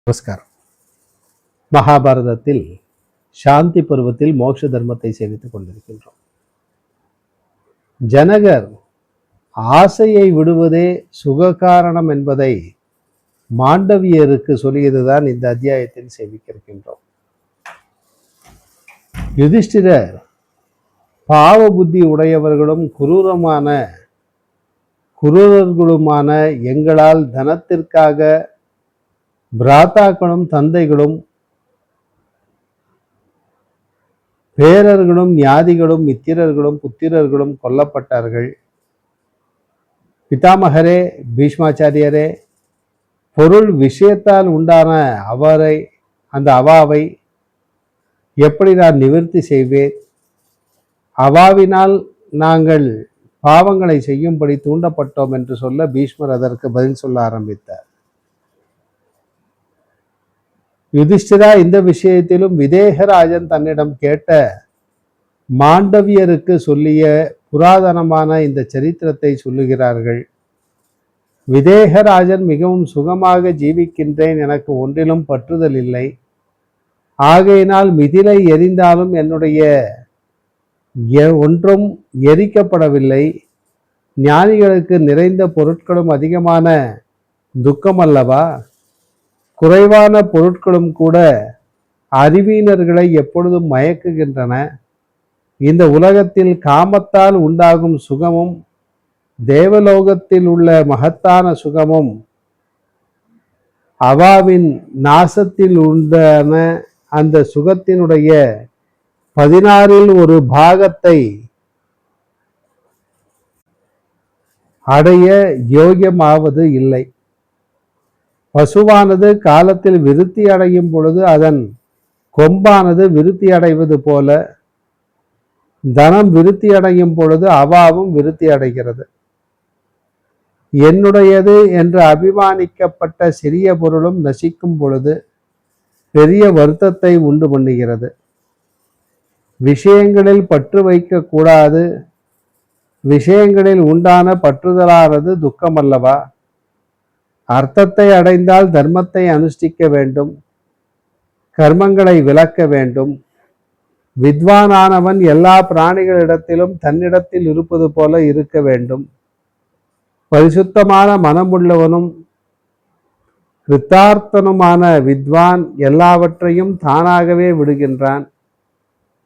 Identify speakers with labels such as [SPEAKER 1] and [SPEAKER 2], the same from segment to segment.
[SPEAKER 1] நமஸ்காரம். மகாபாரதத்தில் சாந்தி பருவத்தில் மோட்ச தர்மத்தை சேவித்துக் கொண்டிருக்கின்றோம். ஜனகர் ஆசையை விடுவதே சுககாரணம் என்பதை மாண்டவியருக்கு சொல்லியதுதான் இந்த அத்தியாயத்தில் சேவிக்கின்றோம். யுதிஷ்டிரர் பாவ புத்தி உடையவர்களும் குரூரர்களுமான எங்களால் தனத்திற்காக பிராத்தாக்களும் தந்தைகளும் பேரர்களும் ஞாதிகளும் மித்திரர்களும் புத்திரர்களும் கொல்லப்பட்டார்கள். பிதாமகரே, பீஷ்மாச்சாரியரே, பொருள் விஷயத்தால் உண்டான அந்த அவாவை எப்படி நான் நிவர்த்தி செய்வேன்? அவாவினால் நாங்கள் பாவங்களை செய்யும்படி தூண்டப்பட்டோம் என்று சொல்ல பீஷ்மர் அதற்கு பதில் சொல்ல ஆரம்பித்தார். யுதிஷ்டிரா, இந்த விஷயத்திலும் விதேகராஜன் தன்னிடம் கேட்ட மாண்டவியருக்கு சொல்லிய புராதனமான இந்த சரித்திரத்தை சொல்லுகிறார்கள். விதேகராஜன் மிகவும் சுகமாக ஜீவிக்கின்றேன், எனக்கு ஒன்றிலும் பற்றுதல் இல்லை, ஆகையினால் மிதிலை எரிந்தாலும் என்னுடைய ஒன்றும் எரிக்கப்படவில்லை, ஞானிகளுக்கு நிறைந்த பொருட்களும் அதிகமான துக்கம் அல்லவா, குறைவான பொருட்களும் கூட அறிவீனர்களை எப்பொழுதும் மயக்குகின்றன, இந்த உலகத்தில் காமத்தால் உண்டாகும் சுகமும் தேவலோகத்தில் உள்ள மகத்தான சுகமும் அவாவின் நாசத்தில் உண்டான அந்த சுகத்தினுடைய 16 ஒரு பாகத்தை அடைய யோகியமாவது இல்லை. பசுவானது காலத்தில் விருத்தி அடையும் பொழுது அதன் கொம்பானது விருத்தி அடைவது போல தனம் விருத்தி அடையும் பொழுது அவாவும் விருத்தி அடைகிறது. என்னுடையது என்று அபிமானிக்கப்பட்ட சிறிய பொருளும் நசிக்கும் பொழுது பெரிய வருத்தத்தை உண்டு பண்ணுகிறது. விஷயங்களில் பற்று வைக்க கூடாது, விஷயங்களில் உண்டான பற்றுதலானது துக்கம் அல்லவா, அர்த்தத்தை அடைந்தால் தர்மத்தை அனுஷ்டிக்க வேண்டும், கர்மங்களை விலக்க வேண்டும். வித்வானானவன் எல்லா பிராணிகளிடத்திலும் தன்னிடத்தில் இருப்பது போல இருக்க வேண்டும். பரிசுத்தமான மனமுள்ளவனும் கிருத்தார்த்தனுமான வித்வான் எல்லாவற்றையும் தானாகவே விடுகின்றான்.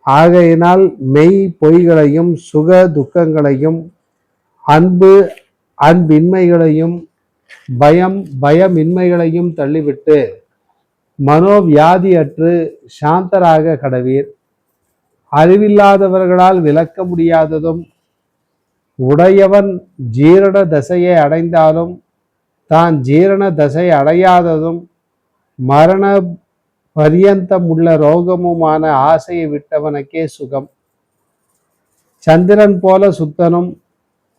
[SPEAKER 1] ஆகையினால் மெய் பொய்களையும் சுக துக்கங்களையும் அன்பின்மைகளையும் பயமின்மைகளையும் தள்ளிவிட்டு மனோவியாதியற்று சாந்தராக கடவீர். அறிவில்லாதவர்களால் விளக்க முடியாததும் உடையவன் ஜீரண தசையை அடைந்தாலும் தான் ஜீரண தசை அடையாததும் மரண பரியந்தம் உள்ள ரோகமுமான ஆசையை விட்டவனுக்கே சுகம். சந்திரன் போல சுத்தனும்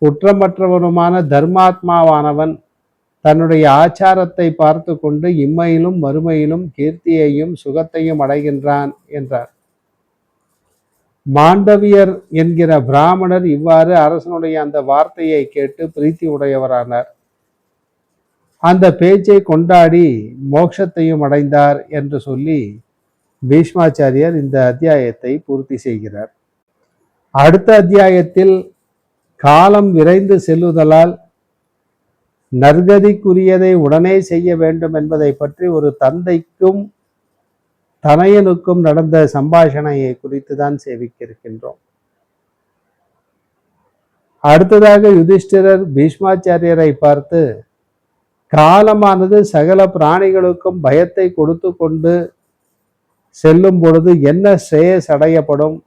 [SPEAKER 1] குற்றமற்றவனுமான தர்மாத்மாவானவன் தன்னுடைய ஆச்சாரத்தை பார்த்து கொண்டு இம்மையிலும் மறுமையிலும் கீர்த்தியையும் சுகத்தையும் அடைகின்றான் என்றார். மாண்டவியர் என்கிற பிராமணர் இவ்வாறு அரசனுடைய அந்த வார்த்தையை கேட்டு பிரீத்தி உடையவரானார். அந்த பேச்சை கொண்டாடி மோட்சத்தையும் அடைந்தார் என்று சொல்லி பீஷ்மாச்சாரியர் இந்த அத்தியாயத்தை பூர்த்தி செய்கிறார். அடுத்த அத்தியாயத்தில் காலம் விரைந்து செல்லுதலால் நற்கதிக்குரியதை உடனே செய்ய வேண்டும் என்பதை பற்றி ஒரு தந்தைக்கும் தனையனுக்கும் நடந்த சம்பாஷணையை குறித்து தான் சேவிக்கின்றோம். அடுத்ததாக யுதிஷ்டிரர் பீஷ்மாச்சாரியரை பார்த்து, காலமானது சகல பிராணிகளுக்கும் பயத்தை கொடுத்து கொண்டு செல்லும் பொழுது என்ன ஸ்ரேயஸ் அடையப்படும்,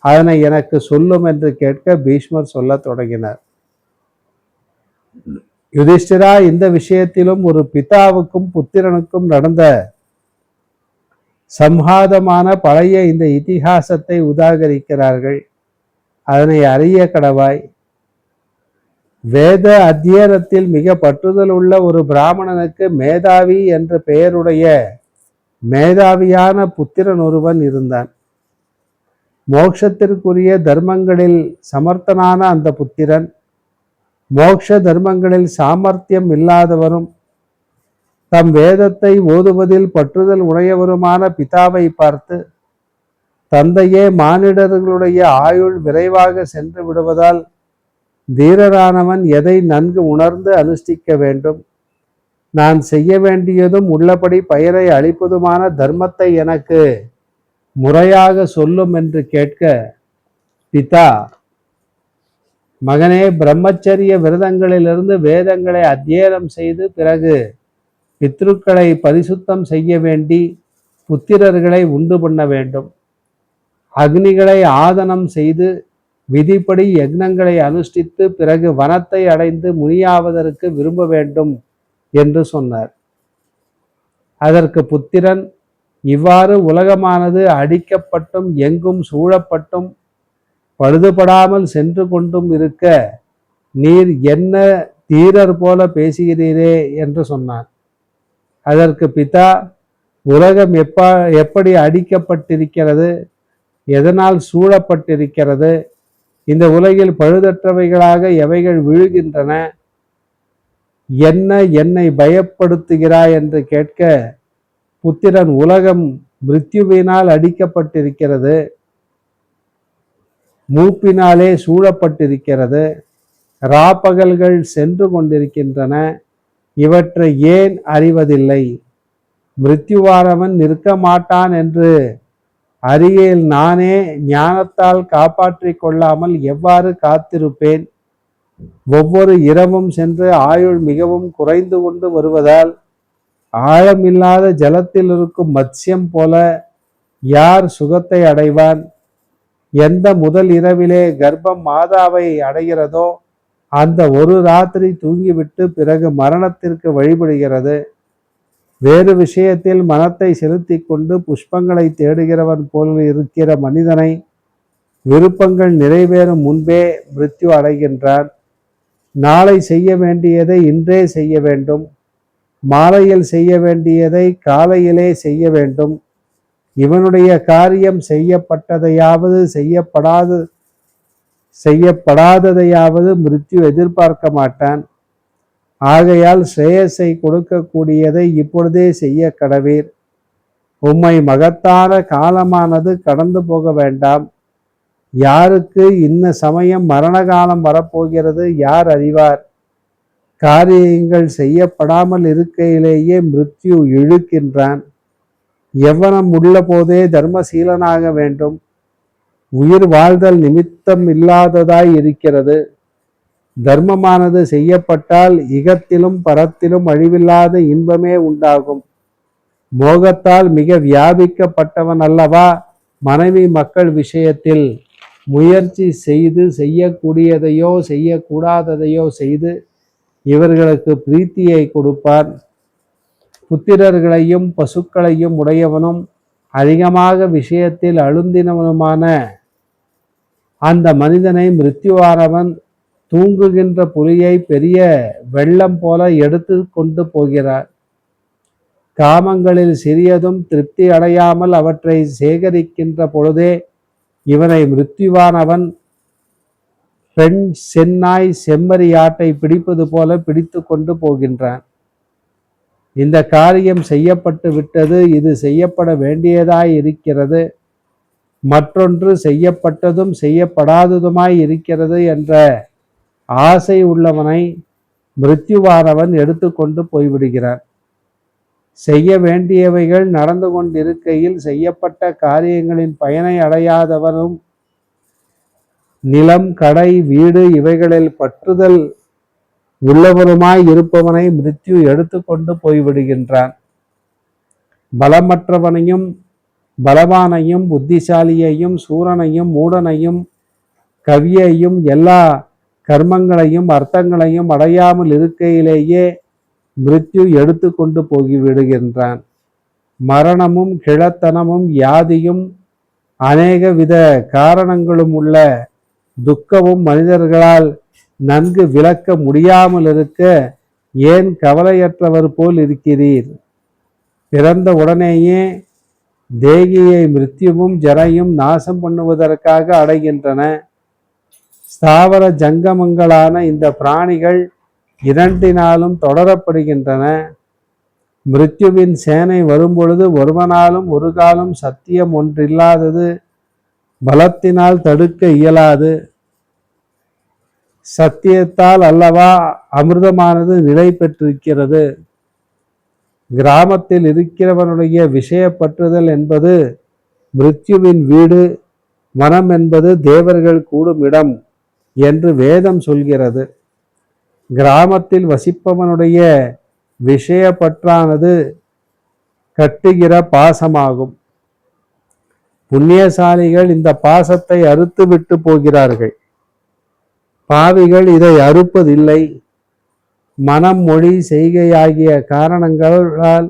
[SPEAKER 1] அதனை எனக்கு சொல்லும் என்று கேட்க பீஷ்மர் சொல்ல தொடங்கினார். யுதிஷ்டிரா, இந்த விஷயத்திலும் ஒரு பிதாவுக்கும் புத்திரனுக்கும் நடந்த சம்ஹாதமான பழைய இந்த இதிகாசத்தை உதாகரிக்கிறார்கள், அதனை அறிய கடவாய். வேத அத்தியனத்தில் மிக பற்றுதல் உள்ள ஒரு பிராமணனுக்கு மேதாவி என்ற பெயருடைய மேதாவியான புத்திரன் ஒருவன் இருந்தான். மோட்சத்திற்குரிய தர்மங்களில் சமர்த்தனான அந்த புத்திரன் மோட்ச தர்மங்களில் சாமர்த்தியம் இல்லாதவரும் தம் வேதத்தை ஓதுவதில் பற்றுதல் உடையவருமான பிதாவை பார்த்து, தந்தையே, மானிடர்களுடைய ஆயுள் விரைவாக சென்று விடுவதால் தீரரானவன் எதை நன்கு உணர்ந்து அனுஷ்டிக்க வேண்டும்? நான் செய்ய வேண்டியதும் உள்ளபடி பயனை அளிப்பதுமான தர்மத்தை எனக்கு முறையாக சொல்லும் என்று கேட்க, பிதா, மகனே, பிரம்மச்சரிய விரதங்களிலிருந்து வேதங்களை அத்தியனம் செய்து பிறகு பித்ருக்களை பரிசுத்தம் செய்ய வேண்டி புத்திரர்களை உண்டு பண்ண வேண்டும். அக்னிகளை ஆதனம் செய்து விதிப்படி யக்னங்களை அனுஷ்டித்து பிறகு வனத்தை அடைந்து முனியாவதற்கு விரும்ப வேண்டும் என்று சொன்னார். அதற்கு புத்திரன், இவ்வாறு உலகமானது அடிக்கப்பட்டும் எங்கும் சூழப்பட்டும் பழுதுபடாமல் சென்று கொண்டும் இருக்க நீர் என்ன தீரர் போல பேசுகிறீரே என்று சொன்னான். அதற்கு பிதா, உலகம் எப்படி அடிக்கப்பட்டிருக்கிறது, எதனால் சூழப்பட்டிருக்கிறது, இந்த உலகில் பழுதற்றவைகளாக எவைகள் விழுகின்றன, என்ன என்னை பயப்படுத்துகிறாய் என்று கேட்க, புத்திரன், உலகம் மிருத்யுவினால் அடிக்கப்பட்டிருக்கிறது, மூப்பினாலே சூழப்பட்டிருக்கிறது, ராப்பகல்கள் சென்று கொண்டிருக்கின்றன, இவற்றை ஏன் அறிவதில்லை? மிருத்யுவானவன் நிற்க மாட்டான் என்று அறியேல் நானே ஞானத்தால் காப்பாற்றிக் கொள்ளாமல் எவ்வாறு காத்திருப்பேன்? ஒவ்வொரு இரவும் சென்று ஆயுள் மிகவும் குறைந்து கொண்டு வருவதால் ஆழமில்லாத ஜலத்தில் இருக்கும் மத்ஸ்யம் போல யார் சுகத்தை அடைவான்? எந்த முதல் இரவிலே கர்ப்பம் மாதாவை அடைகிறதோ அந்த ஒரு ராத்திரி தூங்கிவிட்டு பிறகு மரணத்திற்கு வழிபடுகிறது. வேறு விஷயத்தில் மனத்தை செலுத்தி கொண்டு புஷ்பங்களை தேடுகிறவன் போல் இருக்கிற மனிதனை விருப்பங்கள் நிறைவேறும் முன்பே மிருத்யு அடைகின்றான். நாளை செய்ய வேண்டியதை இன்றே செய்ய வேண்டும், மாலையில் செய்ய வேண்டியதை காலையிலே செய்ய வேண்டும். இவனுடைய காரியம் செய்யப்பட்டதையாவது செய்யப்படாததையாவது மிருத்யு எதிர்பார்க்க மாட்டான். ஆகையால் ஸ்ரேயஸை கொடுக்கக்கூடியதை இப்பொழுதே செய்ய கடவீர். உம்மை மகத்தான காலமானது கடந்து போக வேண்டாம். யாருக்கு இன்ன சமயம் மரண காலம் வரப்போகிறது யார் அறிவார்? காரியங்கள் செய்யப்படாமல் இருக்கையிலேயே மிருத்யு இழுக்கின்றான். எவ்வனம் உள்ள போதே தர்மசீலனாக வேண்டும். உயிர் வாழ்தல் நிமித்தம் இல்லாததாய் இருக்கிறது. தர்மமானது செய்யப்பட்டால் இகத்திலும் பரத்திலும் அழிவில்லாத இன்பமே உண்டாகும். மோகத்தால் மிக வியாபிக்கப்பட்டவன் அல்லவா மனைவி மக்கள் விஷயத்தில் முயற்சி செய்து செய்யக்கூடியதையோ செய்யக்கூடாததையோ செய்து இவர்களுக்கு பிரீத்தியை கொடுப்பான். புத்திரர்களையும் பசுக்களையும் உடையவனும் அதிகமாக விஷயத்தில் அழுந்தினவனுமான அந்த மனிதனை மிருத்யுவானவன் தூங்குகின்ற புலியை பெரிய வெள்ளம் போல எடுத்து கொண்டு போகிறார். காமங்களில் சிறியதும் திருப்தி அடையாமல் அவற்றை சேகரிக்கின்ற பொழுதே இவனை மிருத்யுவானவன் பெண் சென்னாய் செம்மறியாட்டை பிடிப்பது போல பிடித்து கொண்டு போகின்றான். இந்த காரியம் செய்யப்பட்டு விட்டது, இது செய்யப்பட வேண்டியதாய் இருக்கிறது, மற்றொன்று செய்யப்பட்டதும் செய்யப்படாததுமாய் இருக்கிறது என்ற ஆசை உள்ளவனை மிருத்யுவானவன் எடுத்துக்கொண்டு போய்விடுகிறான். செய்ய வேண்டியவைகள் நடந்து கொண்டிருக்கையில் செய்யப்பட்ட காரியங்களின் பயனை அடையாதவனும் நிலம், கடை, வீடு இவைகளில் பற்றுதல் உள்ளவருமாய் இருப்பவனை மிருத்யு எடுத்துக்கொண்டு போய்விடுகின்றான். பலமற்றவனையும் பலவானையும் புத்திசாலியையும் சூரனையும் மூடனையும் கவியையும் எல்லா கர்மங்களையும் அர்த்தங்களையும் அடையாமல் இருக்கையிலேயே மிருத்யு எடுத்து கொண்டு போய்விடுகின்றான். மரணமும் கிழத்தனமும் வியாதியும் அநேக வித காரணங்களும் உள்ள துக்கமும் மனிதர்களால் நன்கு விளக்க முடியாமல் இருக்க ஏன் கவலையற்றவர் போல் இருக்கிறீர்? பிறந்த உடனேயே தேகியை மிருத்யுவும் ஜரையும் நாசம் பண்ணுவதற்காக அடைகின்றன. ஸ்தாவர ஜங்கமங்களான இந்த பிராணிகள் இரண்டினாலும் தொடரப்படுகின்றன. மிருத்யுவின் சேனை வரும்பொழுது ஒருவனாலும் ஒரு காலம் சத்தியம் ஒன்றில்லாதது பலத்தினால் தடுக்க இயலாது. சத்தியத்தால் அல்லவா அமிர்தமானது நிலை பெற்றிருக்கிறது. கிராமத்தில் இருக்கிறவனுடைய விஷயப்பற்றுதல் என்பது மிருத்யுவின் வீடு, மனம் என்பது தேவர்கள் கூடும் இடம் என்று வேதம் சொல்கிறது. கிராமத்தில் வசிப்பவனுடைய விஷயப்பற்றானது கட்டுகிற பாசமாகும். புண்ணியசாலிகள் இந்த பாசத்தை அறுத்து விட்டு போகிறார்கள். பாவிகள் இதை அறுப்பதில்லை. மனம், மொழி, செய்கையாகிய காரணங்களால்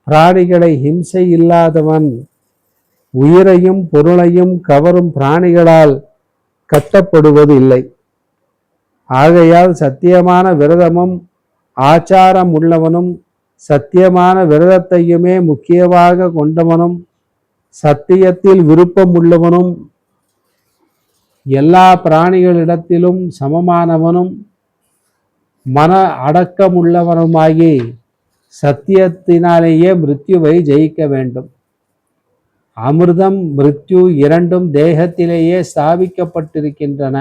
[SPEAKER 1] பிராணிகளை ஹிம்சை இல்லாதவன் உயிரையும் பொருளையும் கவரும் பிராணிகளால் கட்டப்படுவது இல்லை. ஆகையால் சத்தியமான விரதமும் ஆச்சாரம் உள்ளவனும் சத்தியமான விரதத்தையுமே முக்கியமாக கொண்டவனும் சத்தியத்தில் விருப்பம் உள்ளவனும் எல்லா பிராணிகளிடத்திலும் சமமானவனும் மன அடக்கமுள்ளவனுமாகி சத்தியத்தினாலேயே மிருத்யுவை ஜெயிக்க வேண்டும். அமிர்தம், மிருத்யு இரண்டும் தேகத்திலேயே ஸ்தாபிக்கப்பட்டிருக்கின்றன.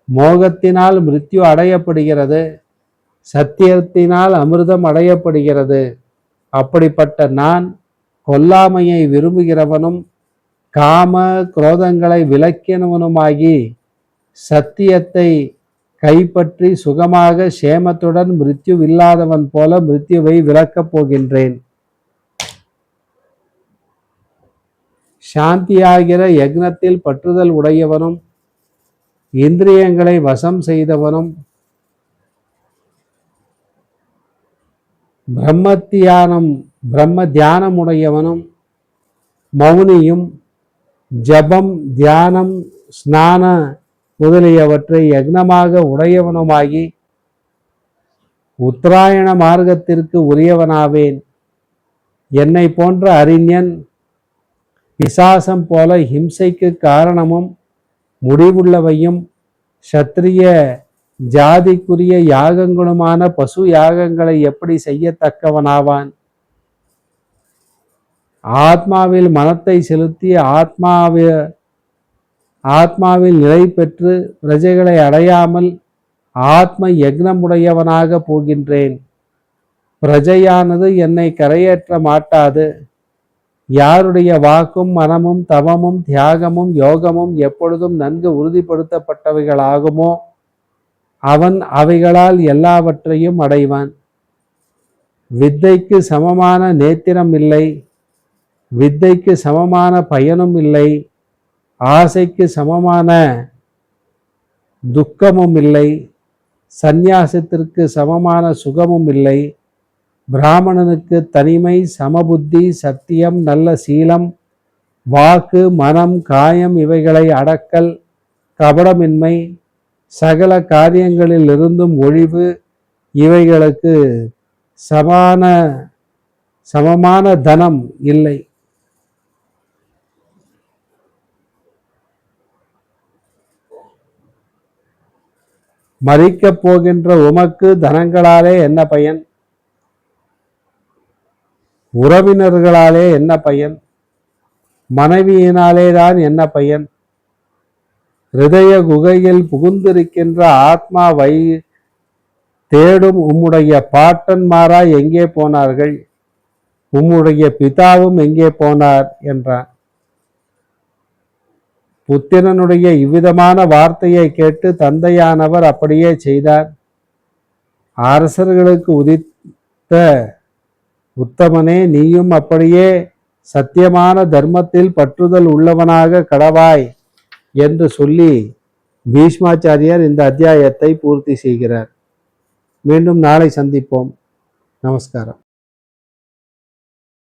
[SPEAKER 1] மோகத்தினால் மிருத்யு அடையப்படுகிறது, சத்தியத்தினால் அமிர்தம் அடையப்படுகிறது. அப்படிப்பட்ட நான் கொல்லாமையை விரும்புகிறவனும் காம குரோதங்களை விலக்கினவனுமாகி சத்தியத்தை கைப்பற்றி சுகமாக சேமத்துடன் மிருத்யு இல்லாதவன் போல மிருத்யுவை விலக்கப் போகின்றேன். சாந்தியாகிற யக்னத்தில் பற்றுதல் உடையவனும் இந்திரியங்களை வசம் செய்தவனும் பிரம்ம தியானம் உடையவனும் மௌனியும் ஜபம், தியானம், ஸ்நான முதலியவற்றை யக்னமாக உடையவனுமாகி உத்தராயண மார்க்கத்திற்கு உரியவனாவேன். என்னை போன்ற அறிஞன் பிசாசம் போல ஹிம்சைக்கு காரணமும் முடிவுள்ளவையும் சத்திரிய ஜாதிக்குரிய யாகங்களுமான பசு யாகங்களை எப்படி செய்யத்தக்கவனாவான்? ஆத்மாவில் மனத்தை செலுத்தி ஆத்மாவில் நிலை பெற்று பிரஜைகளை அடையாமல் ஆத்ம யக்னமுடையவனாக போகின்றேன். பிரஜையானது என்னை கரையேற்ற மாட்டாது. யாருடைய வாக்கும் மனமும் தவமும் தியாகமும் யோகமும் எப்பொழுதும் நன்கு உறுதிப்படுத்தப்பட்டவைகளாகுமோ அவன் அவைகளால் எல்லாவற்றையும் அடைவான். வித்தைக்கு சமமான நேத்திரம் இல்லை, வித்தைக்கு சமமான பயனும் இல்லை, ஆசைக்கு சமமான துக்கமும் இல்லை, சந்நியாசத்திற்கு சமமான சுகமும் இல்லை. பிராமணனுக்கு தனிமை, சமபுத்தி, சத்தியம், நல்ல சீலம், வாக்கு, மனம், காயம் இவைகளை அடக்கல், கபடமின்மை, சகல காரியங்களில் இருந்தும் ஒழிவு இவைகளுக்கு சமமான தனம் இல்லை. மரிக்கப் போகின்ற உமக்கு தனங்களாலே என்ன பயன்? உறவினர்களாலே என்ன பயன்? மனைவியினாலே தான் என்ன பயன்? ஹிருதய குகையில் புகுந்திருக்கின்ற ஆத்மாவை தேடும் உம்முடைய பாட்டன்மாரா எங்கே போனார்கள்? உம்முடைய பிதாவும் எங்கே போனார் என்றான். புத்திரனுடைய இவ்விதமான வார்த்தையை கேட்டு தந்தையானவர் அப்படியே செய்தார். அரசர்களுக்கு உதித்த உத்தமனே, நீயும் அப்படியே சத்தியமான தர்மத்தில் பற்றுதல் உள்ளவனாக கடவாய் என்று சொல்லி பீஷ்மாச்சாரியார் இந்த அத்தியாயத்தை பூர்த்தி செய்கிறார். மீண்டும் நாளை சந்திப்போம். நமஸ்காரம்.